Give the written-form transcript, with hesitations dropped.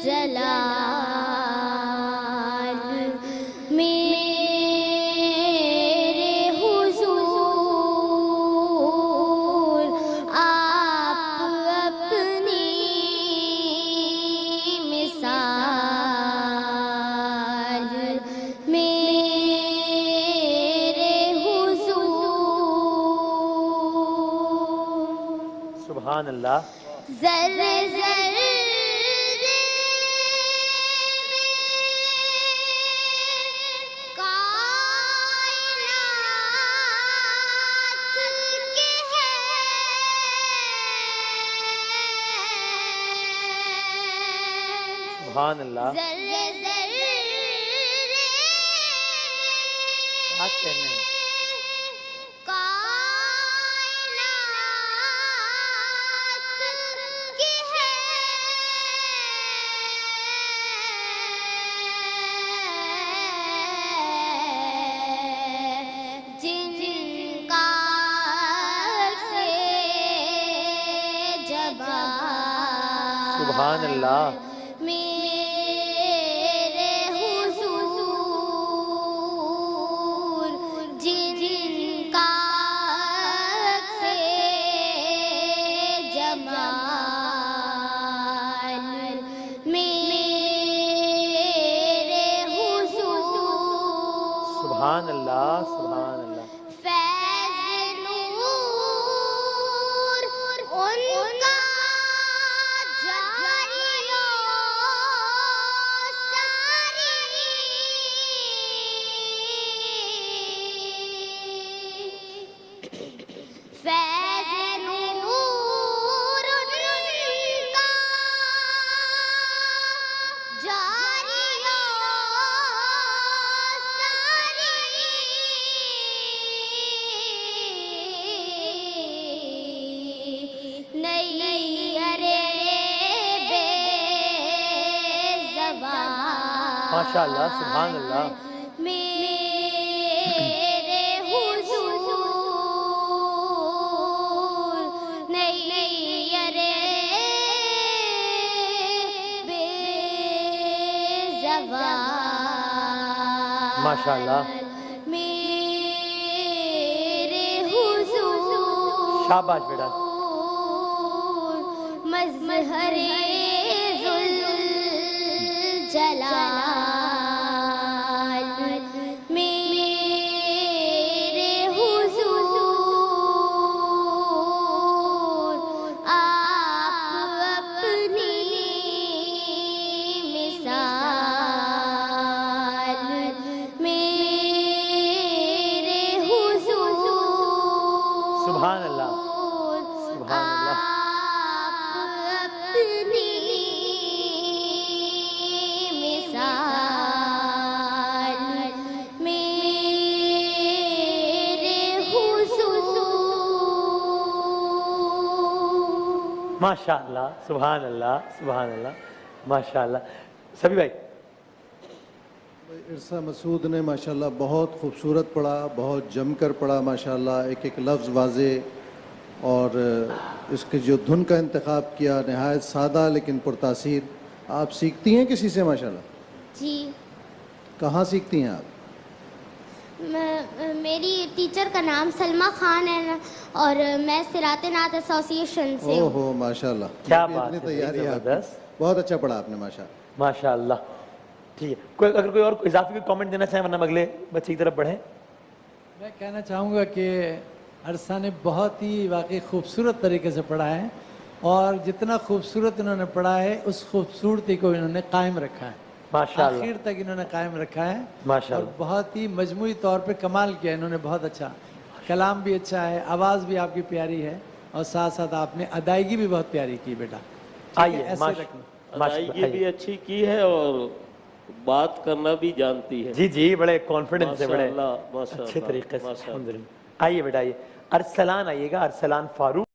जलाल मेरे हुजूर आप अपनी मिसाल मेरे हुजूर। सुभान अल्लाह। ज़र्रे ज़र्रे कायनात के हैं, सुभान अल्लाह। ज़र्रे ज़र्रे क्या कहने हैं? सुभान अल्लाह। मेरे हुजूर जिनका से जमाल मेरे हुजूर। सुभान अल्लाह। सुभान अल्लाह। फैज़ नूर उनका फैज़ नूर उनका जारियो सारी नहीं अरे बेज़बान। माशाअल्लाह। सुभान अल्लाह। मेरे हुजूर नहीं अरे बेज़बान। माशाअल्लाह। मेरे हुजूर शाबाश बेटा। मज़हरे ज़ुल जलाल मेरे हुजूर आप अपनी मिसाल मेरे हुजूर। सुभान अल्लाह। सुभान अल्लाह। अपनी मिसाल मेरे हुजूर। माशाअल्लाह। सुभान अल्लाह। सुभान अल्लाह। माशाअल्लाह। सभी भाई। इरसा मसूद ने माशाल्लाह बहुत खूबसूरत पढ़ा, बहुत जमकर पढ़ा माशाल्लाह, एक एक लफ्ज़ वाज़े, और इसके जो धुन का इंतखाब किया नहायत सादा लेकिन पुरतासीर। आप सीखती हैं किसी से माशाल्लाह? जी, कहाँ सीखती हैं आप? मेरी टीचर का नाम सलमा खान है और मैं सिराते नात एसोसिएशन से हूँ। ओहो माशाल्लाह, क्या इतनी बात है, तैयारी है आपकी। जबरदस्त। बहुत अच्छा पढ़ा आपने माशाल्लाह। माशाअल्लाह। ठीक है, कोई अगर कोई और इजाफी कोई कमेंट देना चाहे वरना हम अगले बच्चे की तरफ बढ़ें। मैं कहना चाहूँगा कि अरसा ने बहुत ही वाकई खूबसूरत तरीके से पढ़ा है, और जितना खूबसूरत इन्होंने पढ़ा है उस खूबसूरती को इन्होंने कायम रखा है, माशाअल्लाह। आखिर तक इन्होंने कायम रखा है और माशाअल्लाह। बहुत ही मजमूई तौर पे कमाल किया इन्होंने। बहुत अच्छा कलाम भी अच्छा है, आवाज़ भी आपकी प्यारी है, और साथ साथ आपने अदायगी भी बहुत प्यारी की बेटा। आइए, अदायगी भी अच्छी की है और बात करना भी जानती है। जी जी, बड़े कॉन्फिडेंस से, बड़े माशाअल्लाह, अच्छे तरीके से। अल्हम्दुलिल्लाह। आइए बेटा, आइए। अरसलान आइएगा, अरसलान फारूक।